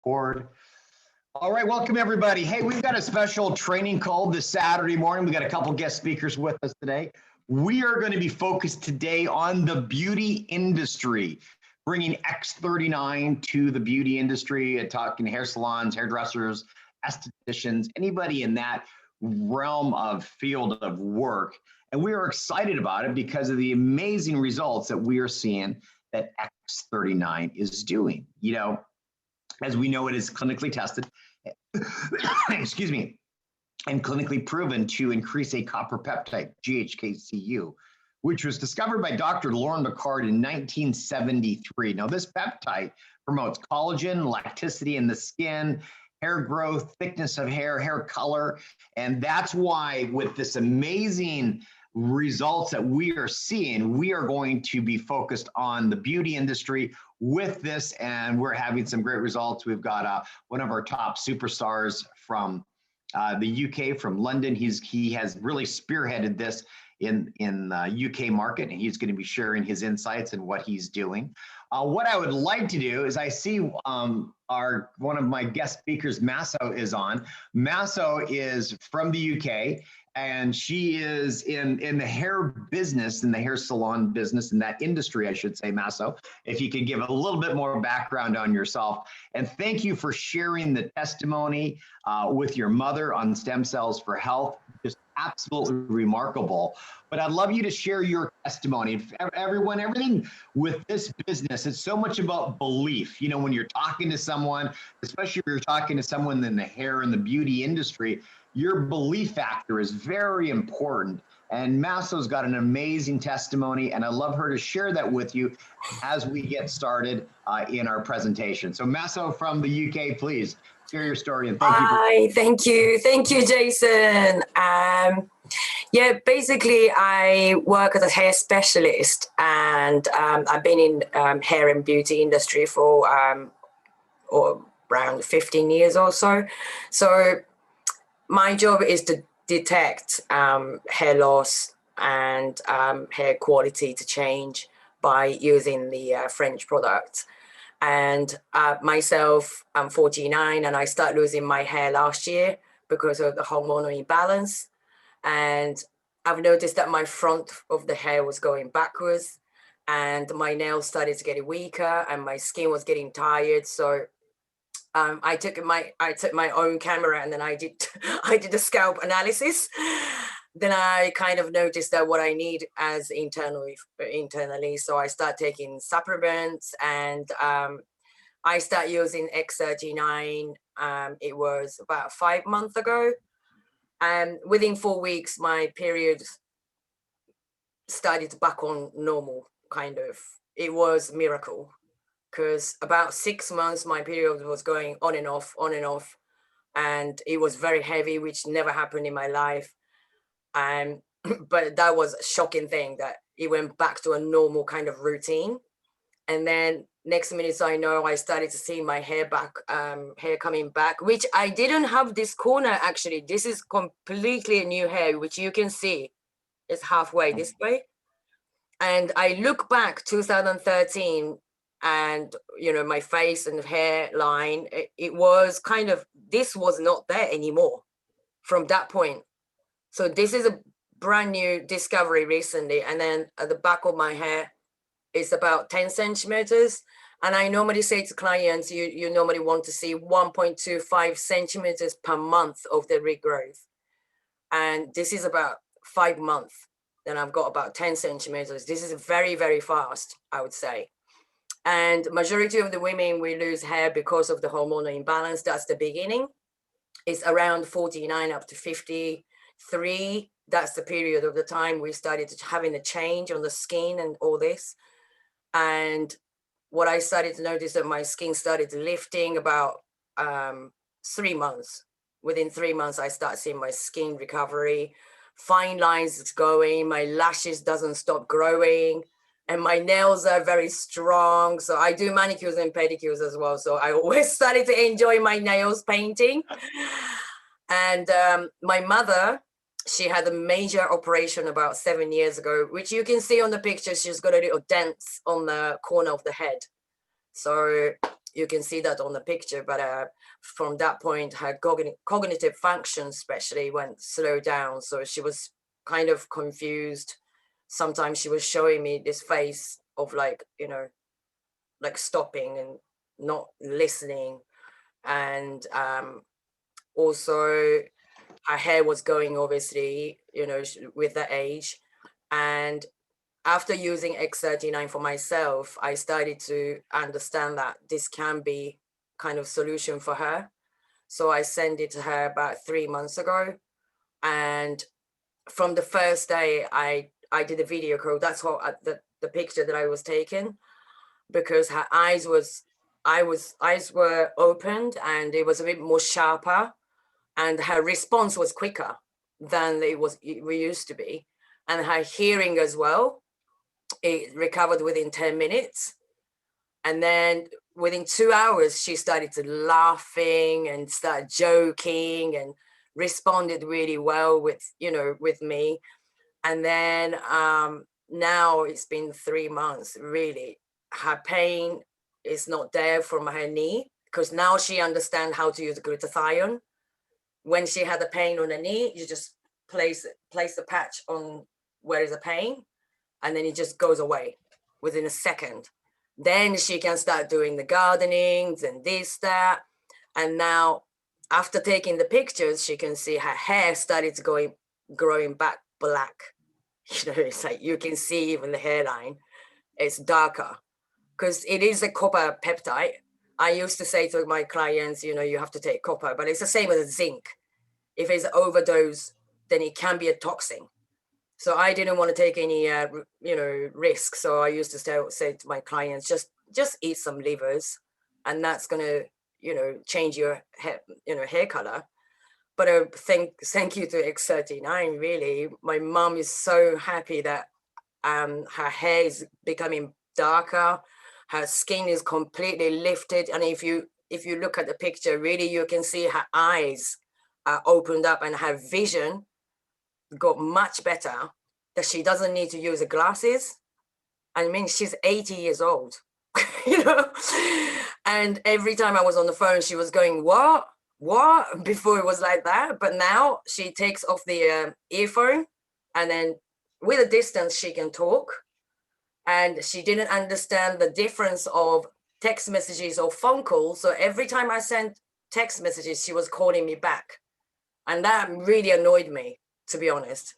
Board. All right, welcome everybody. Hey, we've got a special training call this Saturday morning. We got a couple guest speakers with us today. We are going to be focused today on the beauty industry, bringing X39 to the beauty industry, talking hair salons, hairdressers, estheticians, anybody in that realm of field of work. And we are excited about it because of the amazing results that we are seeing that X39 is doing. You know, as we know, it is clinically tested, excuse me, and clinically proven to increase a copper peptide, GHKCU, which was discovered by Dr. Lauren McCard in 1973. Now, this peptide promotes collagen, elasticity in the skin, hair growth, thickness of hair, hair color, and that's why with this amazing results that we are seeing, we are going to be focused on the beauty industry with this, and we're having some great results. We've got one of our top superstars from the UK, from London. He has really spearheaded this in the UK market, and he's going to be sharing his insights and what he's doing. What I would like to do is I see one of my guest speakers, Masso, is on. Masso is from the UK, and she is in the hair business, in the hair salon business, in that industry, I should say, Masso. If you could give a little bit more background on yourself. And thank you for sharing the testimony with your mother on stem cells for health. Just absolutely remarkable. But I'd love you to share your testimony. Everything with this business, it's so much about belief. You know, when you're talking to someone, especially if you're talking to someone in the hair and the beauty industry, your belief factor is very important. And Masso's got an amazing testimony, and I'd love her to share that with you as we get started in our presentation. So Masso from the UK, please share your story, and thank you. Hi, thank you, Jason. Yeah, basically I work as a hair specialist, and I've been in hair and beauty industry for around 15 years or so. So my job is to detect hair loss and hair quality to change by using the French products. And myself, I'm 49, and I started losing my hair last year because of the hormonal imbalance. And I've noticed that my front of the hair was going backwards, and my nails started to get weaker, and my skin was getting tired. So I took my own camera, and then I did a scalp analysis. Then I kind of noticed that what I need as internally. So I start taking supplements, and I start using X39. It was about 5 months ago. And within 4 weeks, my period started back on normal, kind of. It was a miracle, because about 6 months, my period was going on and off, and it was very heavy, which never happened in my life. But that was a shocking thing, that it went back to a normal kind of routine. And then next minute I know, I started to see my hair coming back, which I didn't have this corner actually. This is completely new hair, which you can see is halfway this way. And I look back 2013, and you know, my face and hairline, it was kind of, this was not there anymore from that point. So this is a brand new discovery recently. And then at the back of my hair is about 10 centimeters. And I normally say to clients, you normally want to see 1.25 centimeters per month of the regrowth. And this is about 5 months. Then I've got about 10 centimeters. This is very, very fast, I would say. And majority of the women, we lose hair because of the hormonal imbalance. That's the beginning. It's around 49 up to 53. That's the period of the time we started having a change on the skin and all this. And what I started to notice, that my skin started lifting about 3 months. Within 3 months, I start seeing my skin recovery, fine lines is going, my lashes doesn't stop growing, and my nails are very strong. So I do manicures and pedicures as well. So I always started to enjoy my nails painting. And my mother, she had a major operation about 7 years ago, which you can see on the picture. She's got a little dent on the corner of the head. So You can see that on the picture, but from that point, her cognitive function especially went slow down. So she was kind of confused. Sometimes she was showing me this face of like, you know, like stopping and not listening. And also her hair was going, obviously, you know, with the age. And after using X39 for myself, I started to understand that this can be kind of solution for her. So I sent it to her about 3 months ago. And from the first day I did a video call, that's what the picture that I was taking, because her eyes were opened and it was a bit more sharper, and her response was quicker than we used to be. And her hearing as well, it recovered within 10 minutes. And then within 2 hours, she started to laughing and start joking and responded really well with, you know, with me. And then now it's been 3 months, really. Her pain is not there from her knee, because now she understands how to use glutathione. When she had the pain on her knee, you just place the patch on where is the pain, and then it just goes away within a second. Then she can start doing the gardenings and this, that. And now after taking the pictures, she can see her hair started to growing back black. You know, it's like you can see even the hairline, it's darker because it is a copper peptide. I used to say to my clients, you know, you have to take copper, but it's the same as zinc. If it's an overdose, then it can be a toxin. So I didn't want to take any, you know, risk. So I used to say to my clients, just eat some livers, and that's gonna, you know, change your hair, you know, hair color. But thank you to X39. Really, my mom is so happy that her hair is becoming darker, her skin is completely lifted, and if you look at the picture, really, you can see her eyes are opened up and her vision got much better, that she doesn't need to use the glasses. I mean, she's 80 years old, you know, and every time I was on the phone, she was going, what? Before it was like that, but now she takes off the earphone, and then with a distance she can talk. And she didn't understand the difference of text messages or phone calls, so every time I sent text messages, she was calling me back, and that really annoyed me, to be honest,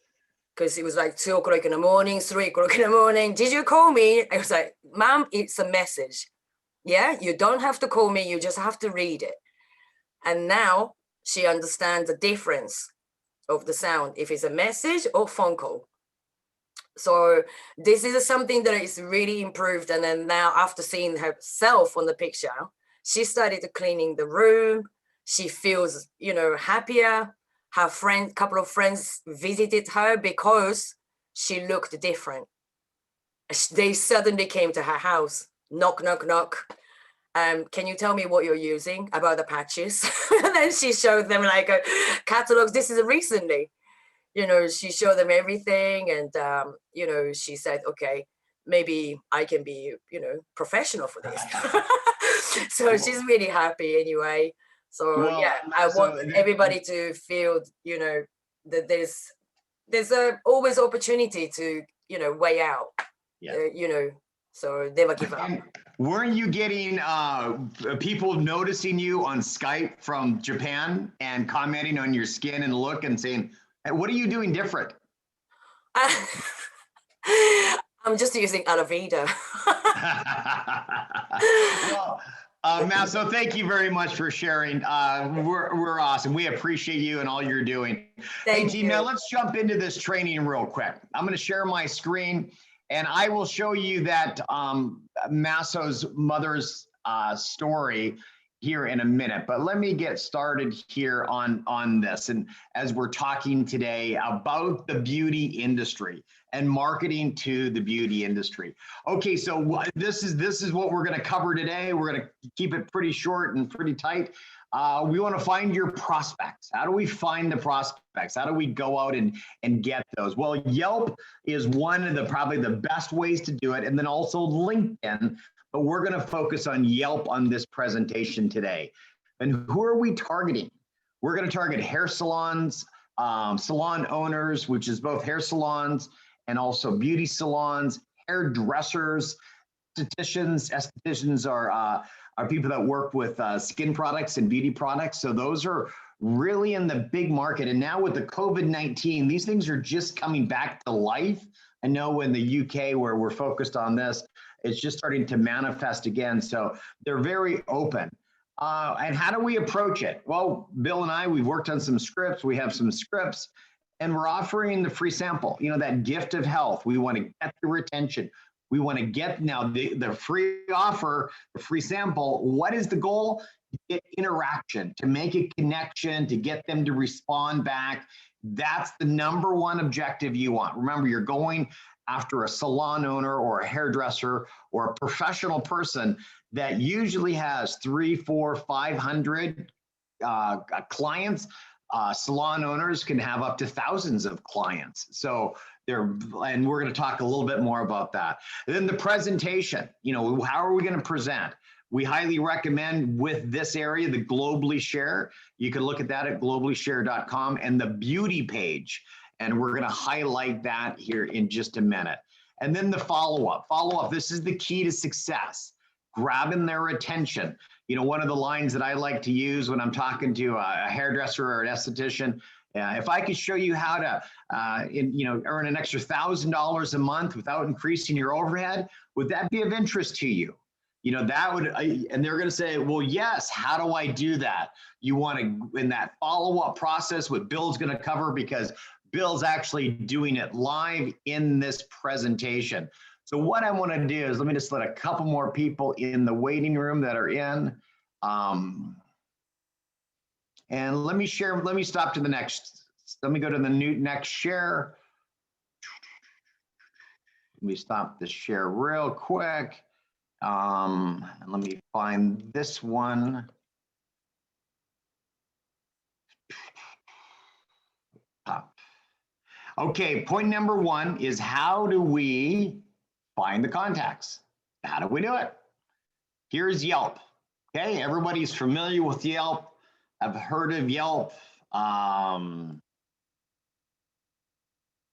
because it was like 2 o'clock in the morning, 3 o'clock in the morning. Did you call me? I was like, ma'am, it's a message. Yeah, you don't have to call me, you just have to read it. And now she understands the difference of the sound, if it's a message or phone call. So this is something that is really improved. And then now, after seeing herself on the picture, she started cleaning the room. She feels, you know, happier. Her couple of friends visited her because she looked different. They suddenly came to her house, knock, knock, knock. Can you tell me what you're using about the patches? And then she showed them like a catalogs. This is recently, you know, she showed them everything. And, you know, she said, okay, maybe I can be, you know, professional for this. So she's really happy anyway. So well, yeah, I want everybody to feel, you know, that there's always opportunity to, you know, way out, you know, so never give up. And weren't you getting people noticing you on Skype from Japan and commenting on your skin and look and saying, hey, what are you doing different? I'm just using aloe vera. Well, Masso, thank you very much for sharing. We're awesome. We appreciate you and all you're doing. Hey, team, now let's jump into this training real quick. I'm going to share my screen, and I will show you that Masso's mother's story here in a minute. But let me get started here on this. And as we're talking today about the beauty industry and marketing to the beauty industry. Okay, so this is what we're going to cover today. We're going to keep it pretty short and pretty tight. We want to find your prospects. How do we find the prospects? How do we go out and get those? Well, Yelp is one of probably the best ways to do it. And then also LinkedIn. but we're going to focus on Yelp on this presentation today. And who are we targeting? We're going to target hair salons, salon owners, which is both hair salons and also beauty salons, hairdressers, estheticians. Estheticians are people that work with skin products and beauty products. So those are really in the big market. And now with the COVID-19, these things are just coming back to life. I know in the UK where we're focused on this, it's just starting to manifest again. So they're very open. And how do we approach it? Well, Bill and I, we've worked on some scripts. We have some scripts and we're offering the free sample, you know, that gift of health. We want to get your attention. We want to get now the free offer, the free sample. What is the goal? To get interaction, to make a connection, to get them to respond back. That's the number one objective you want. Remember, you're going after a salon owner or a hairdresser or a professional person that usually has 300, 400, 500 clients. Salon owners can have up to thousands of clients. So and we're going to talk a little bit more about that. And then the presentation, you know, how are we going to present? We highly recommend with this area, the Globally Share. You can look at that at globallyshare.com and the beauty page. And we're going to highlight that here in just a minute. And then the follow-up. Follow-up, this is the key to success, grabbing their attention. You know, one of the lines that I like to use when I'm talking to a hairdresser or an esthetician, if I could show you how to, earn an extra $1,000 a month without increasing your overhead, would that be of interest to you? You know, that would, and they're going to say, well, yes, how do I do that? You want to, in that follow-up process, what Bill's going to cover, because Bill's actually doing it live in this presentation. So what I want to do is let me just let a couple more people in the waiting room that are in. And let me stop to the next, let me go to the next share. Let me stop the share real quick. And let me find this one. Okay, point number one is how do we find the contacts? How do we do it? Here's Yelp. Okay, everybody's familiar with Yelp. I've heard of Yelp.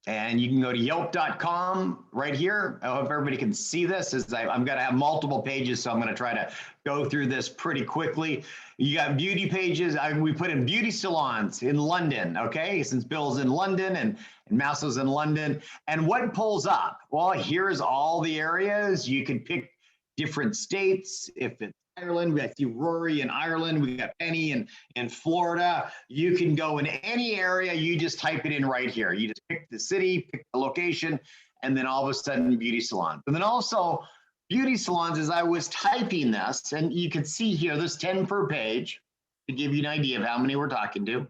And you can go to yelp.com right here. I hope everybody can see this. I'm going to have multiple pages, so I'm going to try to go through this pretty quickly. You got beauty pages. We put in beauty salons in London, okay? Since Bill's in London and Masso's in London. And what pulls up? Well, here's all the areas. You can pick different states. If it's Ireland, we got Rory in Ireland, we got Penny in Florida. You can go in any area, you just type it in right here. You just pick the city, pick the location, and then all of a sudden beauty salon. And then also beauty salons, as I was typing this, and you can see here, there's 10 per page to give you an idea of how many we're talking to.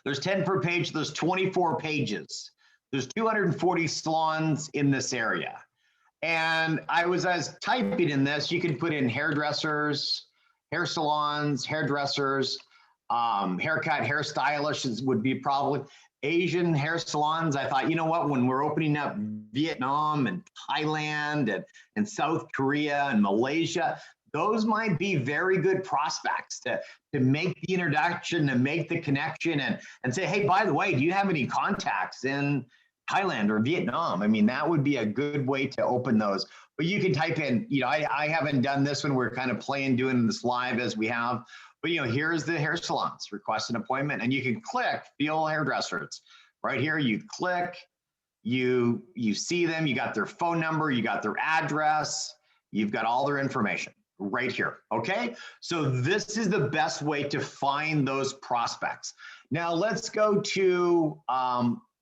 There's 10 per page, there's 24 pages. There's 240 salons in this area. And I was typing in this, you can put in hairdressers, hair salons, hairdressers, haircut, hairstylists would be probably Asian hair salons. I thought, you know what, when we're opening up Vietnam and Thailand and South Korea and Malaysia, those might be very good prospects to make the introduction, to make the connection and say, hey, by the way, do you have any contacts in Thailand or Vietnam? I mean, that would be a good way to open those. But you can type in, you know, I haven't done this when we're kind of doing this live as we have, but you know, here's the hair salons, request an appointment, and you can click Feel Hairdressers. Right here, you click, you see them, you got their phone number, you got their address, you've got all their information right here, okay? So this is the best way to find those prospects. Now let's go to,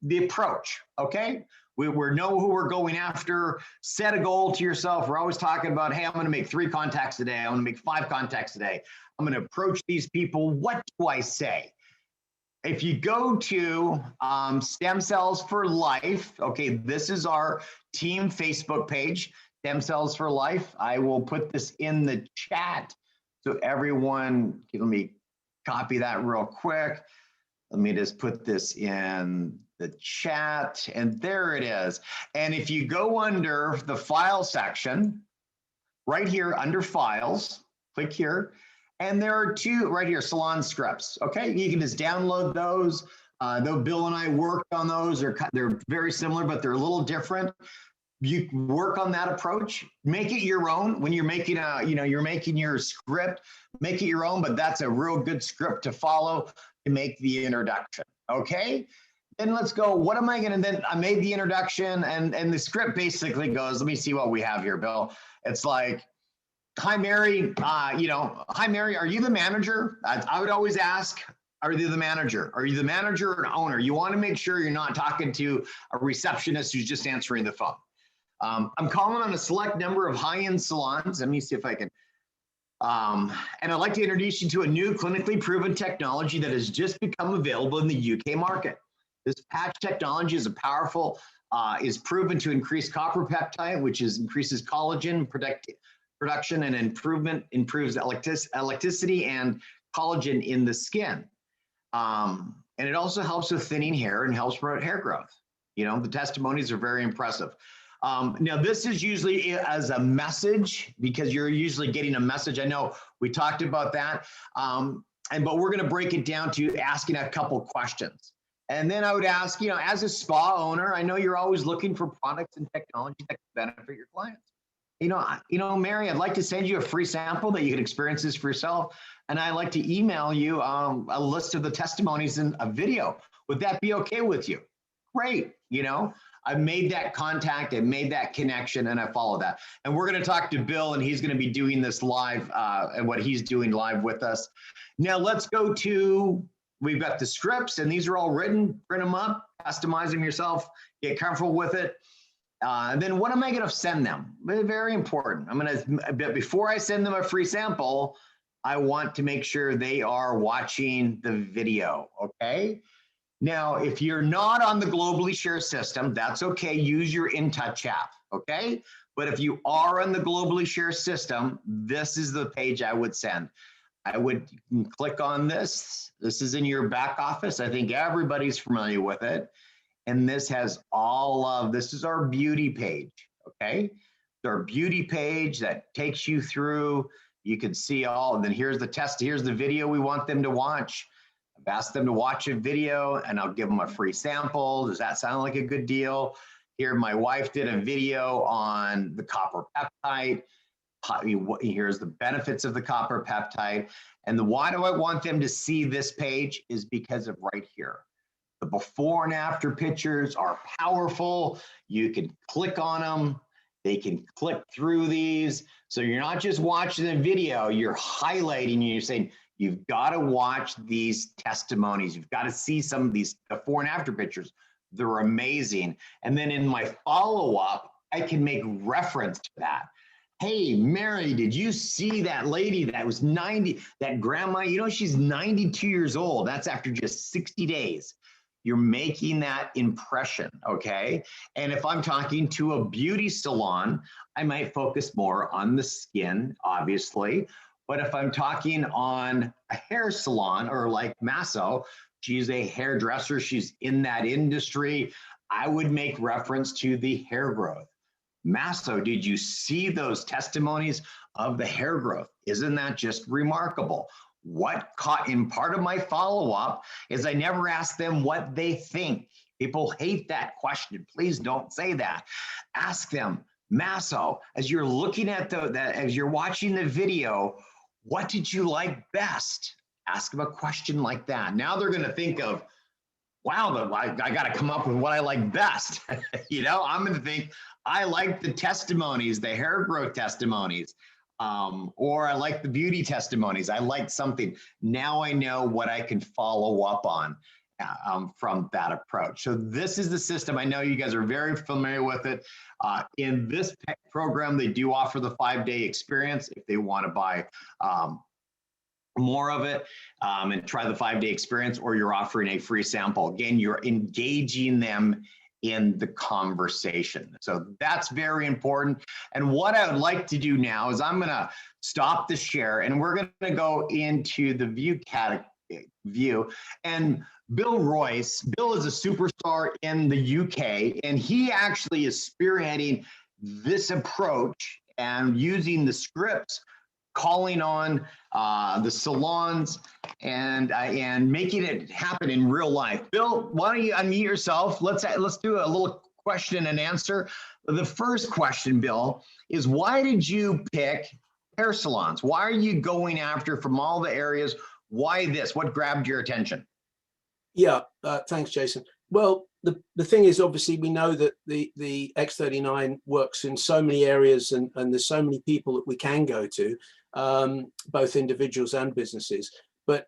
the approach, okay? We know who we're going after. Set a goal to yourself. We're always talking about, hey, I'm going to make 3 contacts a day. I'm going to make 5 contacts a day. I'm going to approach these people. What do I say? If you go to Stem Cells for Life, okay, this is our team Facebook page, Stem Cells for Life. I will put this in the chat so everyone, let me copy that real quick. Let me just put this in the chat, and there it is. And if you go under the file section, right here under files, click here. And there are two right here, salon scripts. Okay, you can just download those. Though Bill and I worked on those, they're very similar, but they're a little different. You work on that approach, make it your own. When you're making you're making your script, make it your own, but that's a real good script to follow to make the introduction. Okay, then let's go. What am I going to, then I made the introduction, and the script basically goes, let me see what we have here, Bill. It's like, hi, Mary, hi, Mary, are you the manager? I would always ask, are you the manager? Are you the manager or an owner? You want to make sure you're not talking to a receptionist who's just answering the phone. I'm calling on a select number of high-end salons. Let me see if I can. And I'd like to introduce you to a new clinically proven technology that has just become available in the UK market. This patch technology is is proven to increase copper peptide, which increases collagen production and improves elasticity and collagen in the skin. And it also helps with thinning hair and helps promote hair growth. You know, the testimonies are very impressive. Now, this is usually as a message, because you're usually getting a message. I know we talked about that, but we're going to break it down to asking a couple questions. And then I would ask, you know, as a spa owner, I know you're always looking for products and technology that can benefit your clients. You know, Mary, I'd like to send you a free sample that you can experience this for yourself. And I'd like to email you a list of the testimonies in a video. Would that be okay with you? Great. You know, I made that contact, I made that connection, and I follow that. And we're going to talk to Bill, and he's going to be doing this live and what he's doing live with us. Now let's go to, we've got the scripts, and these are all written. Print them up, customize them yourself, get comfortable with it. Then what am I going to send them? Very important. But before I send them a free sample, I want to make sure they are watching the video, okay? Now, if you're not on the Globally Share system, that's okay. Use your InTouch app, okay? But if you are on the Globally Share system, this is the page I would send. I would click on this. This is in your back office. I think everybody's familiar with it. And this has this is our beauty page, okay? It's our beauty page that takes you through. You can see all, and then here's the video we want them to watch. I've asked them to watch a video, and I'll give them a free sample. Does that sound like a good deal? Here, my wife did a video on the copper peptide. Here's the benefits of the copper peptide. And why do I want them to see this page is because of right here. The before and after pictures are powerful. You can click on them. They can click through these. So you're not just watching the video, you're highlighting, you're saying, you've got to watch these testimonies. You've got to see some of these before and after pictures. They're amazing. And then in my follow-up, I can make reference to that. Hey, Mary, did you see that lady that was 90, that grandma, you know, she's 92 years old. That's after just 60 days. You're making that impression, okay? And if I'm talking to a beauty salon, I might focus more on the skin, obviously. But if I'm talking on a hair salon, or like Masso, she's a hairdresser, she's in that industry, I would make reference to the hair growth. Masso, did you see those testimonies of the hair growth? Isn't that just remarkable? What caught in part of my follow-up is I never ask them what they think. People hate that question. Please don't say that. Ask them, Masso, as you're looking at as you're watching the video, what did you like best? Ask them a question like that. Now they're going to think of, wow, I got to come up with what I like best. You know, I'm going to think, I like the testimonies, the hair growth testimonies. Or I like the beauty testimonies. I like something. Now I know what I can follow up on from that approach. So this is the system. I know you guys are very familiar with it. In this program, they do offer the 5-day experience if they want to buy more of it and try the 5-day experience, or you're offering a free sample. Again, you're engaging them in the conversation. So that's very important. And what I would like to do now is I'm going to stop the share, and we're going to go into the view. And Bill Royce, Bill is a superstar in the UK, and he actually is spearheading this approach and using the scripts, calling on the salons and making it happen in real life. Bill, why don't you unmute yourself? Let's do a little question and answer. The first question, Bill, is why did you pick hair salons? Why are you going after from all the areas? Why this? What grabbed your attention? Yeah, thanks, Jason. Well, the thing is, obviously, we know that the X39 works in so many areas, and there's so many people that we can go to, both individuals and businesses. But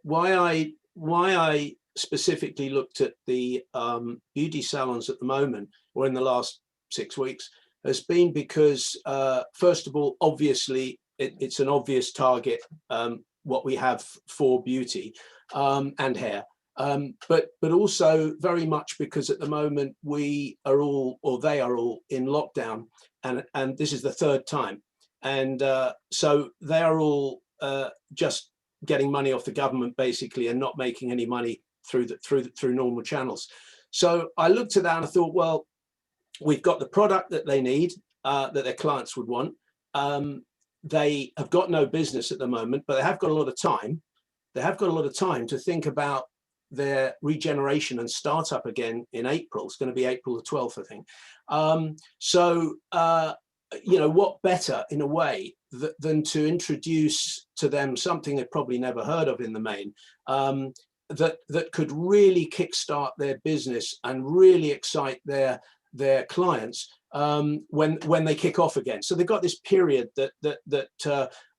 why I specifically looked at the beauty salons at the moment, or in the last 6 weeks, has been because, first of all, obviously, it's an obvious target, what we have for beauty and hair. But also very much because at the moment we are all, or they are all, in lockdown, and this is the third time, and so they are all just getting money off the government basically, and not making any money through normal channels. So I looked at that and I thought, well, we've got the product that they need, that their clients would want. They have got no business at the moment, but they have got a lot of time. They have got a lot of time to think about their regeneration and start up again in April. It's going to be April the 12th, I think. You know, what better in a way than to introduce to them something they've probably never heard of in the main, that could really kickstart their business and really excite their clients when they kick off again. So they've got this period that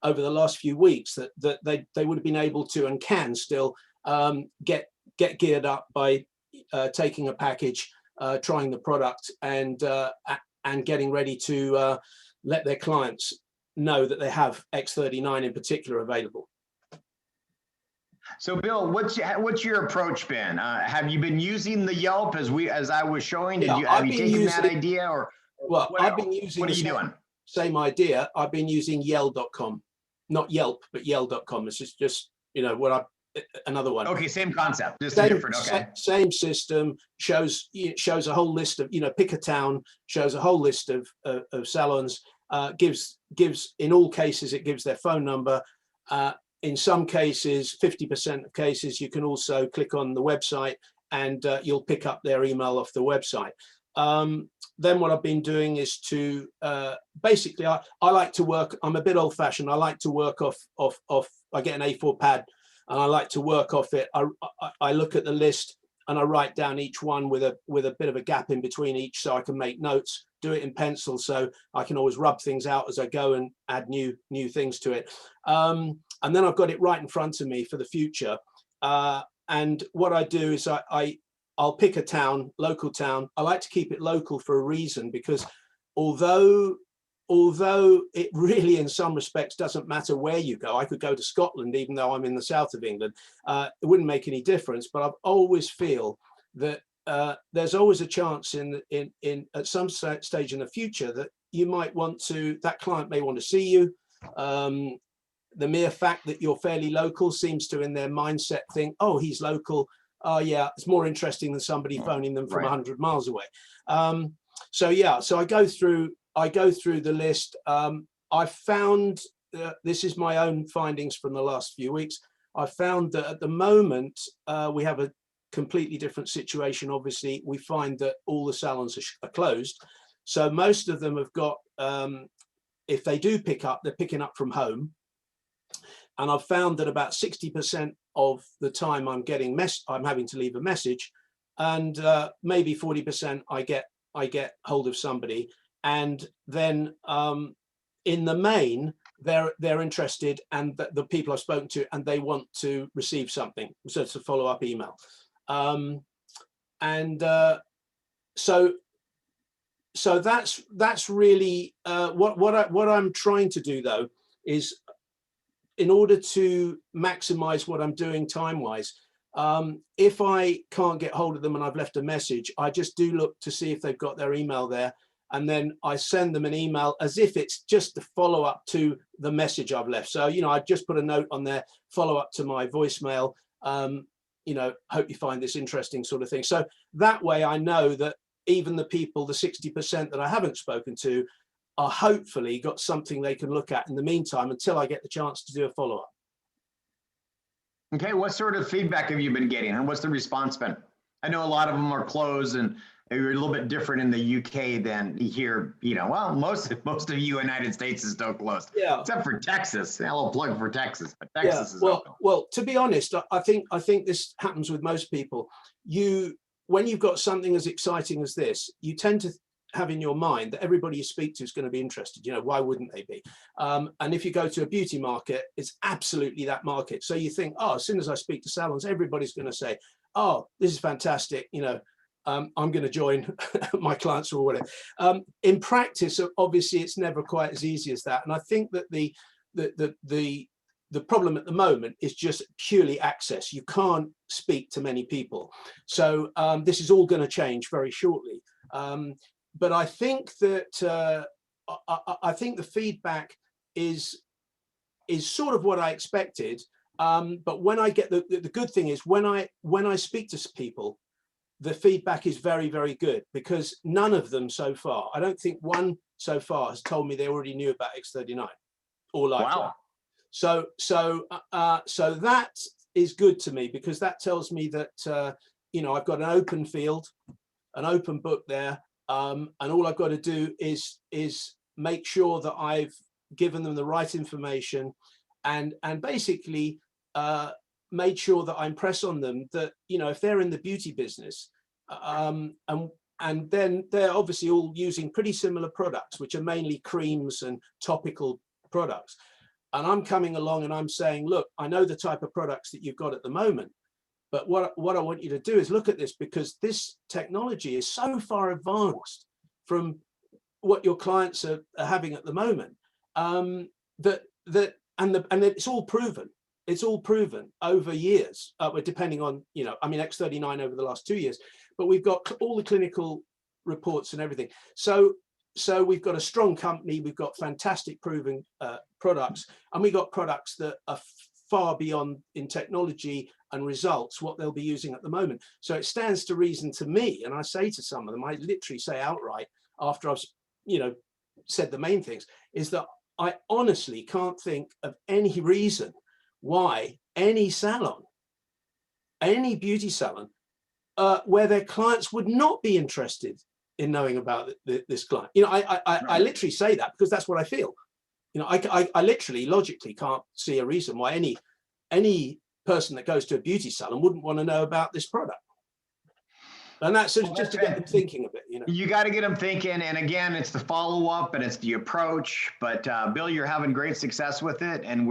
over the last few weeks that they would have been able to and can still get geared up by taking a package, trying the product, and getting ready to let their clients know that they have X39 in particular available. So, Bill, what's your approach been? Have you been using the Yelp as I was showing? Have you taken that idea, or well? I've been using. What are you doing? Same idea. I've been using Yell.com, not Yelp, but Yell.com. It's just you know another one. Okay, same concept, just same, different. Okay, same system. Shows a whole list of, pick a town, shows a whole list of salons. Gives in all cases it gives their phone number. In some cases, 50% of cases, you can also click on the website and you'll pick up their email off the website. Then what I've been doing is to basically, I like to work. I'm a bit old-fashioned. I like to work off. I get an A4 pad and I like to work off it. I look at the list and I write down each one with a bit of a gap in between each, so I can make notes. Do it in pencil, so I can always rub things out as I go and add new things to it. And then I've got it right in front of me for the future. And what I do is I'll pick a town, local town. I like to keep it local for a reason, because although it really in some respects doesn't matter where you go, I could go to Scotland even though I'm in the south of England, it wouldn't make any difference. But I always feel that there's always a chance in at some stage in the future that you might want to, that client may want to see you. The mere fact that you're fairly local seems to, in their mindset, think, oh, he's local. Oh yeah, it's more interesting than somebody phoning them from 100 miles away. So yeah, so I go through the list. I found, this is my own findings from the last few weeks. I found that at the moment we have a completely different situation. Obviously, we find that all the salons are closed. So most of them have got, if they do pick up, they're picking up from home. And I've found that about 60% of the time I'm having to leave a message, and maybe 40% I get hold of somebody. And then in the main, they're interested, and the people I've spoken to, and they want to receive something. So it's a follow-up email. So that's really what I'm trying to do, though, is in order to maximize what I'm doing time-wise, if I can't get hold of them and I've left a message, I just do look to see if they've got their email there. And then I send them an email as if it's just the follow-up to the message I've left. So, I just put a note on there, follow-up to my voicemail, hope you find this interesting, sort of thing. So that way I know that even the people, the 60% that I haven't spoken to, are hopefully got something they can look at in the meantime until I get the chance to do a follow-up. Okay, what sort of feedback have you been getting, and what's the response been? I know a lot of them are closed, and you're a little bit different in the UK than here. You know, well, most of the United States is still closed, except for Texas. A little plug for Texas, but Texas is open. Well, to be honest, I think this happens with most people. When you've got something as exciting as this, you tend to have in your mind that everybody you speak to is going to be interested. You know, why wouldn't they be? And if you go to a beauty market, it's absolutely that market. So you think, oh, as soon as I speak to salons, everybody's going to say, oh, this is fantastic. You know, I'm going to join my clients or whatever. In practice, obviously, it's never quite as easy as that. And I think that the problem at the moment is just purely access. You can't speak to many people. So this is all going to change very shortly. But I think that I think the feedback is sort of what I expected. But when I get the good thing is when I speak to people, the feedback is very, very good, because none of them so far, I don't think one so far has told me they already knew about X39 or like wow. that. So that is good to me, because that tells me that you know, I've got an open field, an open book there. And all I've got to do is make sure that I've given them the right information, and basically made sure that I impress on them that, you know, if they're in the beauty business, and then they're obviously all using pretty similar products, which are mainly creams and topical products. And I'm coming along and I'm saying, look, I know the type of products that you've got at the moment, but what I want you to do is look at this, because this technology is so far advanced from what your clients are having at the moment, that it's all proven. It's all proven over years, depending on, you know, I mean, X39 over the last 2 years, but we've got all the clinical reports and everything. So we've got a strong company, we've got fantastic proven products, and we got products that are far beyond in technology and results what they'll be using at the moment. So it stands to reason to me, and I say to some of them, I literally say outright after I've, you know, said the main things, is that I honestly can't think of any reason why any salon, any beauty salon, where their clients would not be interested in knowing about this client. You know, I literally say that because that's what I feel. You know, I literally logically can't see a reason why any person that goes to a beauty salon wouldn't want to know about this product. And that's just to get them thinking a bit, you know. You got to get them thinking. And again, it's the follow-up and it's the approach. But Bill, you're having great success with it. And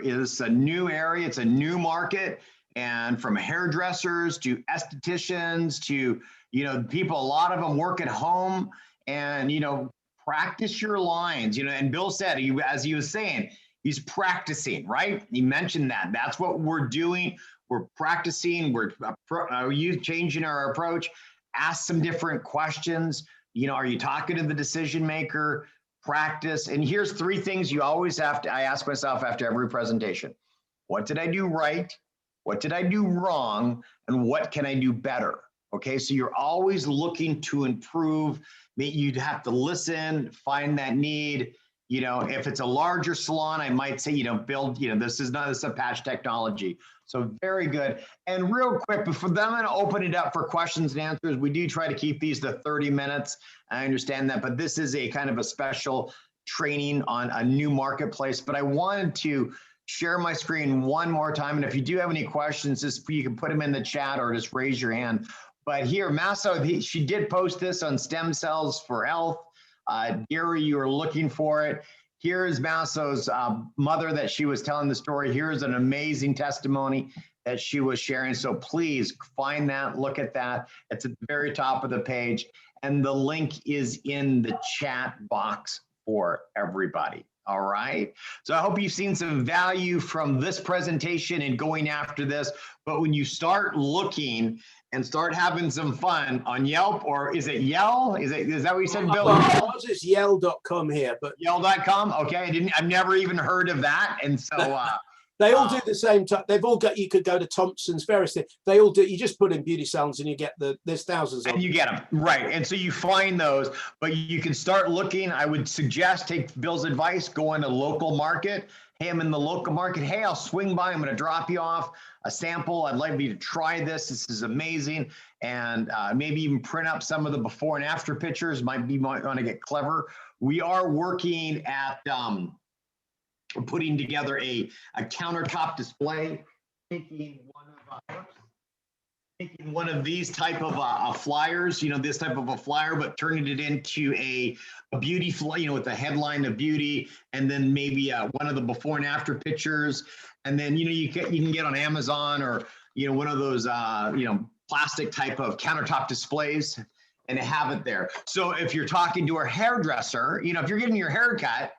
it's a new area. It's a new market. And from hairdressers to estheticians to, you know, people, a lot of them work at home and, you know, practice your lines, you know, and Bill said, as he was saying, he's practicing, right? He mentioned that. That's what we're doing. We're practicing. We're changing our approach. Ask some different questions. You know, are you talking to the decision maker? Practice. And here's 3 things you always have to, I ask myself after every presentation. What did I do right? What did I do wrong? And what can I do better? Okay, so you're always looking to improve. You'd have to listen, find that need. You know, if it's a larger salon, I might say, you know, build, you know, this is a patch technology. So very good. And real quick, before then I'm going to open it up for questions and answers. We do try to keep these to 30 minutes. I understand that, but this is a kind of a special training on a new marketplace. But I wanted to share my screen one more time. And if you do have any questions, just you can put them in the chat or just raise your hand. But here, Masso, she did post this on stem cells for health. Gary, you were looking for it. Here's Masso's mother that she was telling the story. Here's an amazing testimony that she was sharing. So please find that, look at that. It's at the very top of the page. And the link is in the chat box for everybody. All right. So I hope you've seen some value from this presentation and going after this. But when you start looking and start having some fun on Yelp, or is it Yell? Is that what you said, Bill? Ours is Yell.com here, but Yell.com. Okay. I've never even heard of that. And so They all do the same type. They've all got, you could go to Thompson's, various things. They all do, you just put in beauty salons and you get there's thousands of them. And you get them, right. And so you find those, but you can start looking. I would suggest, take Bill's advice, go into local market. Hey, I'm in the local market. Hey, I'll swing by. I'm going to drop you off a sample. I'd like you to try this. This is amazing. And maybe even print up some of the before and after pictures. Might want to get clever. We are working at putting together a countertop display, taking one of these type of flyers, this type of a flyer, but turning it into a beauty flyer, with a headline of beauty, and then maybe one of the before and after pictures. And then, you can get on Amazon or, one of those, plastic type of countertop displays and have it there. So if you're talking to a hairdresser, if you're getting your hair cut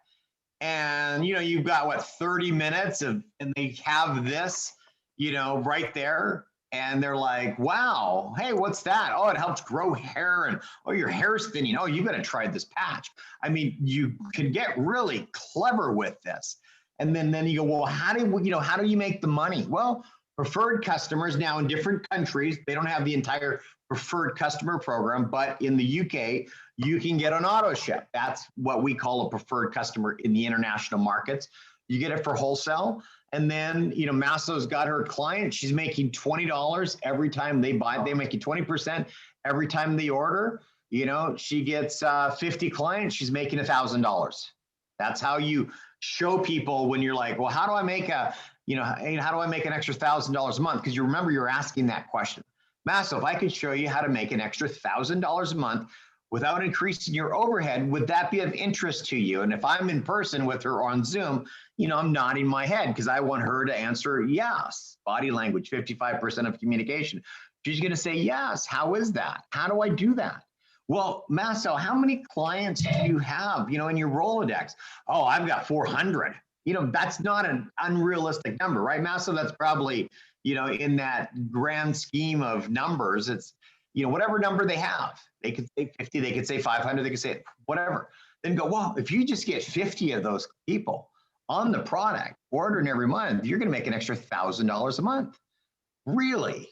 and, you've got 30 minutes and they have this, right there. And they're like, wow, hey, what's that? Oh, it helps grow hair. And, oh, your hair's thinning. Oh, you got to try this patch. I mean, you can get really clever with this. And then you go, well, how do you make the money? Well, preferred customers now in different countries, they don't have the entire preferred customer program, but in the UK, you can get an auto ship. That's what we call a preferred customer in the international markets. You get it for wholesale. And then, Masso's got her client. She's making $20 every time they buy. They make 20% every time they order. She gets 50 clients. She's making $1,000. That's how you show people when you're like, well, how do I make how do I make an extra $1,000 a month? Because you remember you're asking that question. Masso, if I could show you how to make an extra $1,000 a month without increasing your overhead, would that be of interest to you? And if I'm in person with her on Zoom, I'm nodding my head because I want her to answer yes. Body language, 55% of communication. She's going to say yes. How is that? How do I do that? Well, Masso, how many clients do you have, in your Rolodex? Oh, I've got 400. That's not an unrealistic number, right, Masso? That's probably, in that grand scheme of numbers, it's, whatever number they have. They could say 50, they could say 500, they could say whatever. Then go, well, if you just get 50 of those people on the product, ordering every month, you're going to make an extra $1,000 a month. Really?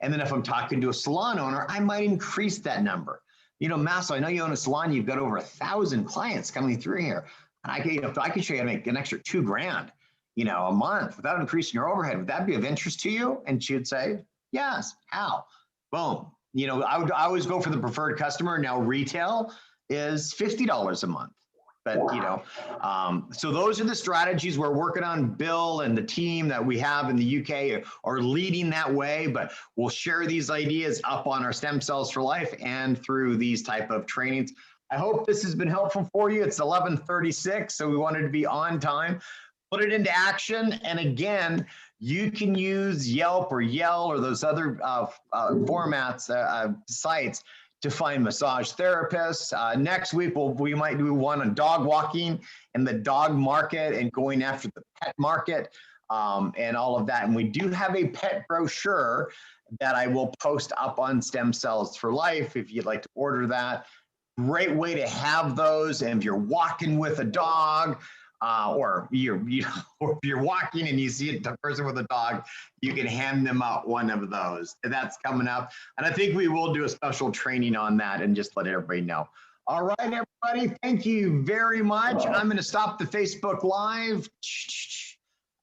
And then if I'm talking to a salon owner, I might increase that number. Masso, I know you own a salon, you've got over 1,000 clients coming through here. And I could show you how to make an extra $2,000, a month without increasing your overhead. Would that be of interest to you? And she would say, yes. How? Boom. I would always go for the preferred customer. Now retail is $50 a month. But, so those are the strategies we're working on. Bill and the team that we have in the UK are leading that way, but we'll share these ideas up on our Stem Cells for Life and through these type of trainings. I hope this has been helpful for you. It's 11:36, so we wanted to be on time. Put it into action. And again, you can use Yelp or Yell or those other formats, sites, to find massage therapists. Next week, we might do one on dog walking and the dog market and going after the pet market and all of that. And we do have a pet brochure that I will post up on Stem Cells for Life if you'd like to order that. Great way to have those. And if you're walking with a dog, or if you're walking and you see a person with a dog, you can hand them out one of those. And that's coming up. And I think we will do a special training on that and just let everybody know. All right, everybody. Thank you very much. I'm going to stop the Facebook Live.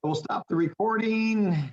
We'll stop the recording.